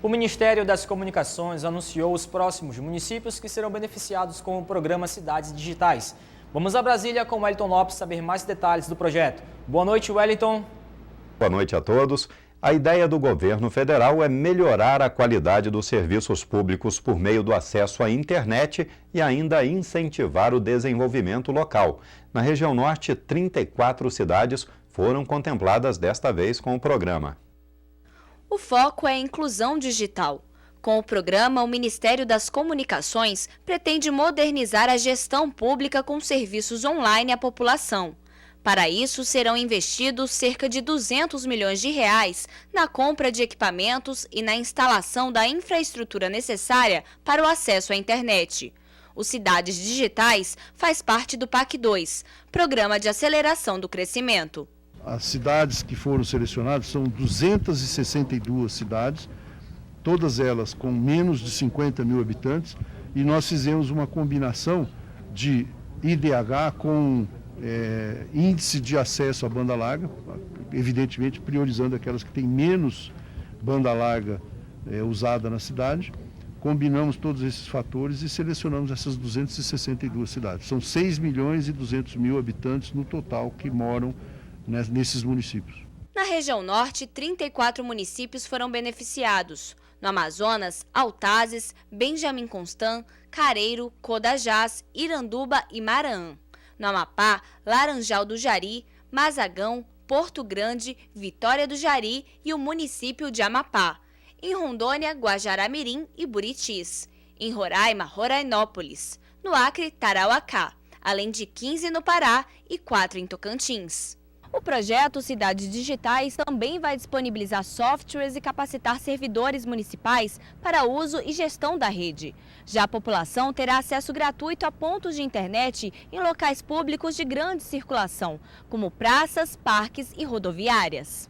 O Ministério das Comunicações anunciou os próximos municípios que serão beneficiados com o programa Cidades Digitais. Vamos a Brasília com o Wellington Lopes saber mais detalhes do projeto. Boa noite, Wellington. Boa noite a todos. A ideia do governo federal é melhorar a qualidade dos serviços públicos por meio do acesso à internet e ainda incentivar o desenvolvimento local. Na região norte, 34 cidades foram contempladas desta vez com o programa. O foco é a inclusão digital. Com o programa, o Ministério das Comunicações pretende modernizar a gestão pública com serviços online à população. Para isso, serão investidos cerca de 200 milhões de reais na compra de equipamentos e na instalação da infraestrutura necessária para o acesso à internet. O Cidades Digitais faz parte do PAC 2, Programa de Aceleração do Crescimento. As cidades que foram selecionadas são 262 cidades, todas elas com menos de 50 mil habitantes, e nós fizemos uma combinação de IDH com índice de acesso à banda larga, evidentemente priorizando aquelas que têm menos banda larga usada na cidade. Combinamos todos esses fatores e selecionamos essas 262 cidades. São 6 milhões e 200 mil habitantes no total que moram nesses municípios. Na região norte, 34 municípios foram beneficiados. No Amazonas, Altazes, Benjamin Constant, Careiro, Codajás, Iranduba e Maranhão. No Amapá, Laranjal do Jari, Mazagão, Porto Grande, Vitória do Jari e o município de Amapá. Em Rondônia, Guajará-Mirim e Buritis. Em Roraima, Rorainópolis. No Acre, Tarauacá. Além de 15 no Pará e 4 em Tocantins. O projeto Cidades Digitais também vai disponibilizar softwares e capacitar servidores municipais para uso e gestão da rede. Já a população terá acesso gratuito a pontos de internet em locais públicos de grande circulação, como praças, parques e rodoviárias.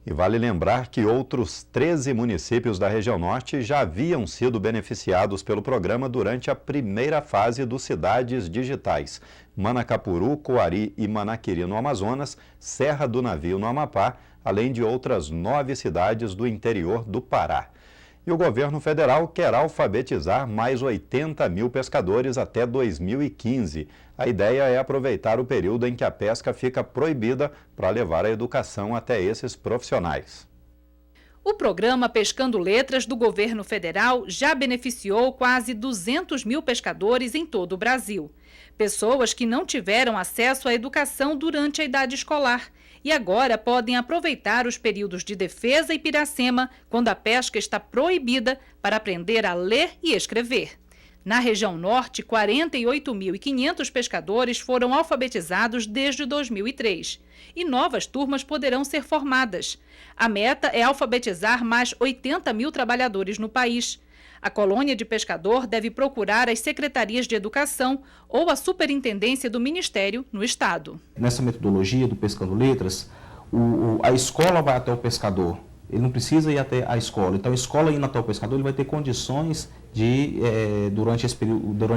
E vale lembrar que outros 13 municípios da região norte já haviam sido beneficiados pelo programa durante a primeira fase do Cidades Digitais. Manacapuru, Coari e Manaquiri no Amazonas, Serra do Navio no Amapá, além de outras 9 cidades do interior do Pará. E o governo federal quer alfabetizar mais 80 mil pescadores até 2015. A ideia é aproveitar o período em que a pesca fica proibida para levar a educação até esses profissionais. O programa Pescando Letras do governo federal já beneficiou quase 200 mil pescadores em todo o Brasil. Pessoas que não tiveram acesso à educação durante a idade escolar e agora podem aproveitar os períodos de defesa e piracema, quando a pesca está proibida, para aprender a ler e escrever. Na região norte, 48.500 pescadores foram alfabetizados desde 2003 e novas turmas poderão ser formadas. A meta é alfabetizar mais 80 mil trabalhadores no país. A colônia de pescador deve procurar as secretarias de educação ou a superintendência do Ministério no estado. Nessa metodologia do Pescando Letras, a escola vai até o pescador. Ele não precisa ir até a escola. Então, a escola indo até o pescador, ele vai ter condições de, durante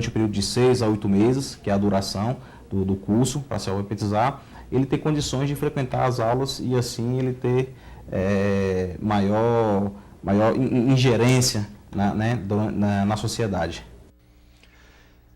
o período de 6 a 8 meses, que é a duração do curso para se alfabetizar, ele ter condições de frequentar as aulas e assim ele ter maior ingerência na sociedade.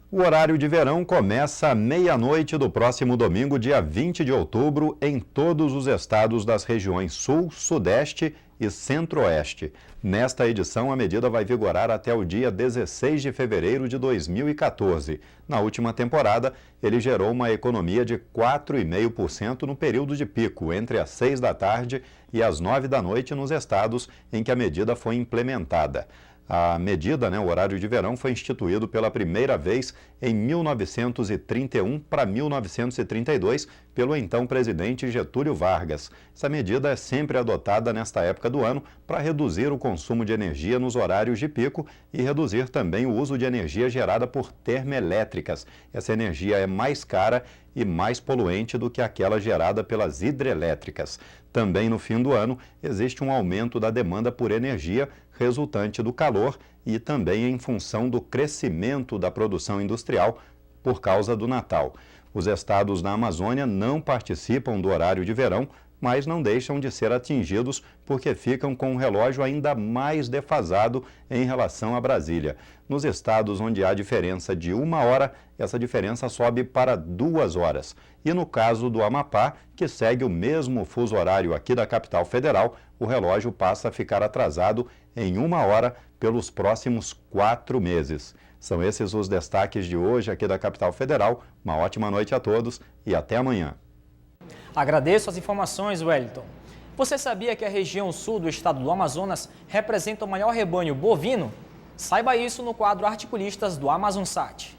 O horário de verão começa à meia-noite do próximo domingo, dia 20 de outubro, em todos os estados das regiões Sul, Sudeste e Centro-Oeste. Nesta edição, a medida vai vigorar até o dia 16 de fevereiro de 2014. Na última temporada, ele gerou uma economia de 4,5% no período de pico, entre as 6 da tarde e as 9 da noite nos estados em que a medida foi implementada. A medida, o horário de verão, foi instituído pela primeira vez em 1931 para 1932 pelo então presidente Getúlio Vargas. Essa medida é sempre adotada nesta época do ano para reduzir o consumo de energia nos horários de pico e reduzir também o uso de energia gerada por termoelétricas. Essa energia é mais cara e mais poluente do que aquela gerada pelas hidrelétricas. Também no fim do ano, existe um aumento da demanda por energia resultante do calor e também em função do crescimento da produção industrial por causa do Natal. Os estados da Amazônia não participam do horário de verão, mas não deixam de ser atingidos porque ficam com um relógio ainda mais defasado em relação a Brasília. Nos estados onde há diferença de 1 hora, essa diferença sobe para 2 horas. E no caso do Amapá, que segue o mesmo fuso horário aqui da capital federal, o relógio passa a ficar atrasado em 1 hora pelos próximos 4 meses. São esses os destaques de hoje aqui da capital federal. Uma ótima noite a todos e até amanhã. Agradeço as informações, Wellington. Você sabia que a região sul do estado do Amazonas representa o maior rebanho bovino? Saiba isso no quadro Articulistas do Amazonsat.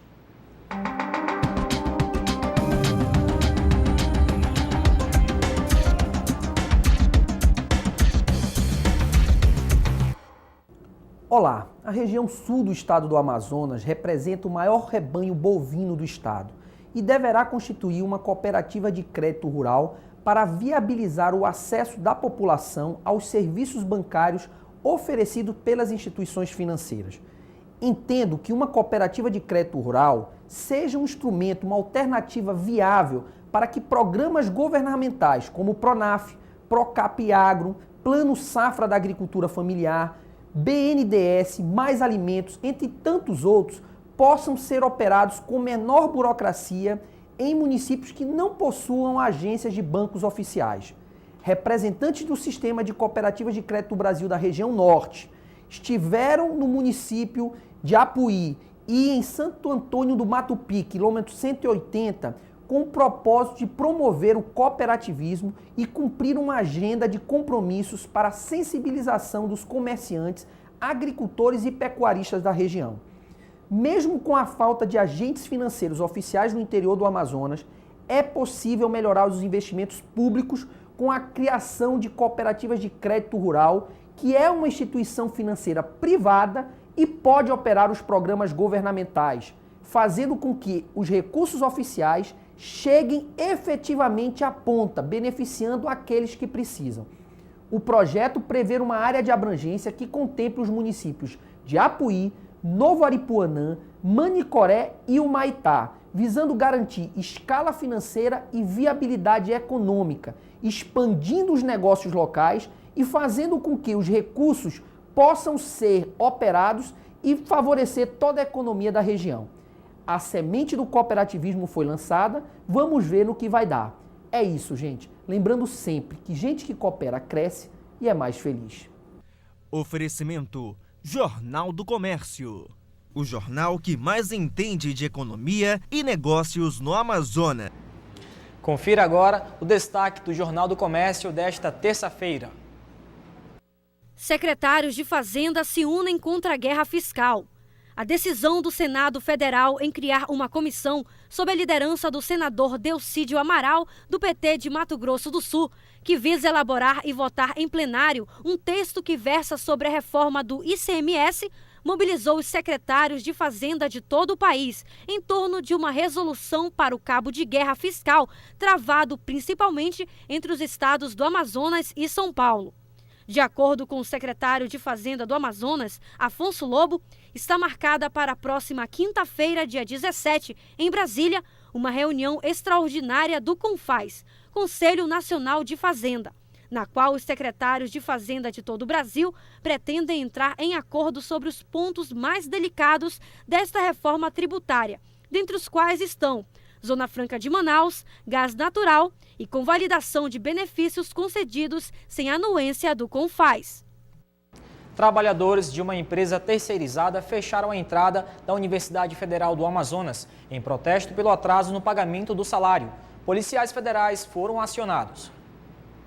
Olá, a região sul do estado do Amazonas representa o maior rebanho bovino do estado e deverá constituir uma cooperativa de crédito rural para viabilizar o acesso da população aos serviços bancários oferecidos pelas instituições financeiras. Entendo que uma cooperativa de crédito rural seja um instrumento, uma alternativa viável para que programas governamentais como o PRONAF, PROCAP Agro, Plano Safra da Agricultura Familiar, BNDES, Mais Alimentos, entre tantos outros, possam ser operados com menor burocracia em municípios que não possuam agências de bancos oficiais. Representantes do Sistema de Cooperativas de Crédito do Brasil da região norte estiveram no município de Apuí e em Santo Antônio do Matupi, quilômetro 180, com o propósito de promover o cooperativismo e cumprir uma agenda de compromissos para a sensibilização dos comerciantes, agricultores e pecuaristas da região. Mesmo com a falta de agentes financeiros oficiais no interior do Amazonas, é possível melhorar os investimentos públicos com a criação de cooperativas de crédito rural, que é uma instituição financeira privada e pode operar os programas governamentais, fazendo com que os recursos oficiais cheguem efetivamente à ponta, beneficiando aqueles que precisam. O projeto prevê uma área de abrangência que contemple os municípios de Apuí, Novo Aripuanã, Manicoré e Humaitá, visando garantir escala financeira e viabilidade econômica, expandindo os negócios locais e fazendo com que os recursos possam ser operados e favorecer toda a economia da região. A semente do cooperativismo foi lançada, vamos ver no que vai dar. É isso, gente. Lembrando sempre que gente que coopera cresce e é mais feliz. Oferecimento Jornal do Comércio. O jornal que mais entende de economia e negócios no Amazonas. Confira agora o destaque do Jornal do Comércio desta terça-feira. Secretários de Fazenda se unem contra a guerra fiscal. A decisão do Senado Federal em criar uma comissão sob a liderança do senador Delcídio Amaral, do PT de Mato Grosso do Sul, que visa elaborar e votar em plenário um texto que versa sobre a reforma do ICMS, mobilizou os secretários de Fazenda de todo o país em torno de uma resolução para o cabo de guerra fiscal, travado principalmente entre os estados do Amazonas e São Paulo. De acordo com o secretário de Fazenda do Amazonas, Afonso Lobo, está marcada para a próxima quinta-feira, dia 17, em Brasília, uma reunião extraordinária do CONFAZ, Conselho Nacional de Fazenda, na qual os secretários de Fazenda de todo o Brasil pretendem entrar em acordo sobre os pontos mais delicados desta reforma tributária, dentre os quais estão Zona Franca de Manaus, gás natural e convalidação de benefícios concedidos sem anuência do CONFAZ. Trabalhadores de uma empresa terceirizada fecharam a entrada da Universidade Federal do Amazonas em protesto pelo atraso no pagamento do salário. Policiais federais foram acionados.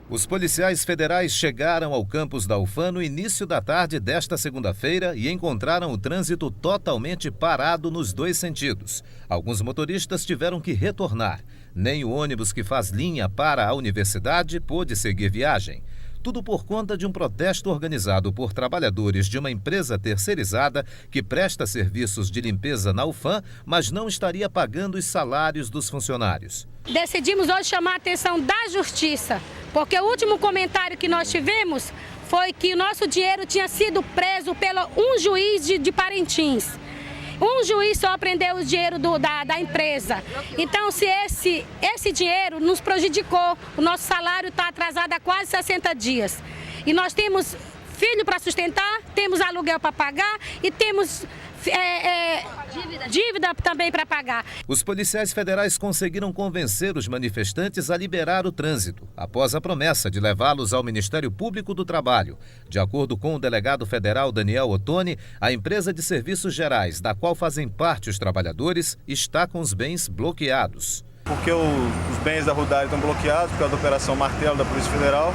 Os policiais federais chegaram ao campus da UFAM no início da tarde desta segunda-feira e encontraram o trânsito totalmente parado nos dois sentidos. Alguns motoristas tiveram que retornar. Nem o ônibus que faz linha para a universidade pôde seguir viagem. Tudo por conta de um protesto organizado por trabalhadores de uma empresa terceirizada que presta serviços de limpeza na UFAM, mas não estaria pagando os salários dos funcionários. Decidimos hoje chamar a atenção da Justiça, porque o último comentário que nós tivemos foi que o nosso dinheiro tinha sido preso pelo um juiz de Parintins. Um juiz só prendeu o dinheiro da empresa. Então, se esse dinheiro nos prejudicou, o nosso salário está atrasado há quase 60 dias. E nós temos filho para sustentar, temos aluguel para pagar e temos dívida também para pagar. Os policiais federais conseguiram convencer os manifestantes a liberar o trânsito, após a promessa de levá-los ao Ministério Público do Trabalho. De acordo com o delegado federal Daniel Ottoni, a empresa de serviços gerais, da qual fazem parte os trabalhadores, está com os bens bloqueados. Porque os bens da Rudari estão bloqueados por causa da Operação Martelo da Polícia Federal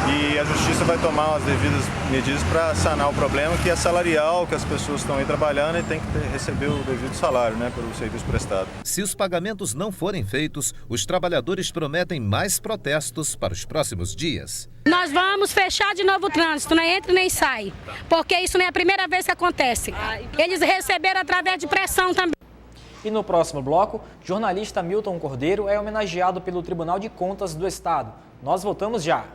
e a Justiça vai tomar as devidas medidas para sanar o problema, que é salarial, que as pessoas estão aí trabalhando e tem que receber o devido salário, pelo serviço prestado. Se os pagamentos não forem feitos, os trabalhadores prometem mais protestos para os próximos dias. Nós vamos fechar de novo o trânsito, não entra nem sai, porque isso não é a primeira vez que acontece. Eles receberam através de pressão também. E no próximo bloco, jornalista Milton Cordeiro é homenageado pelo Tribunal de Contas do Estado. Nós voltamos já.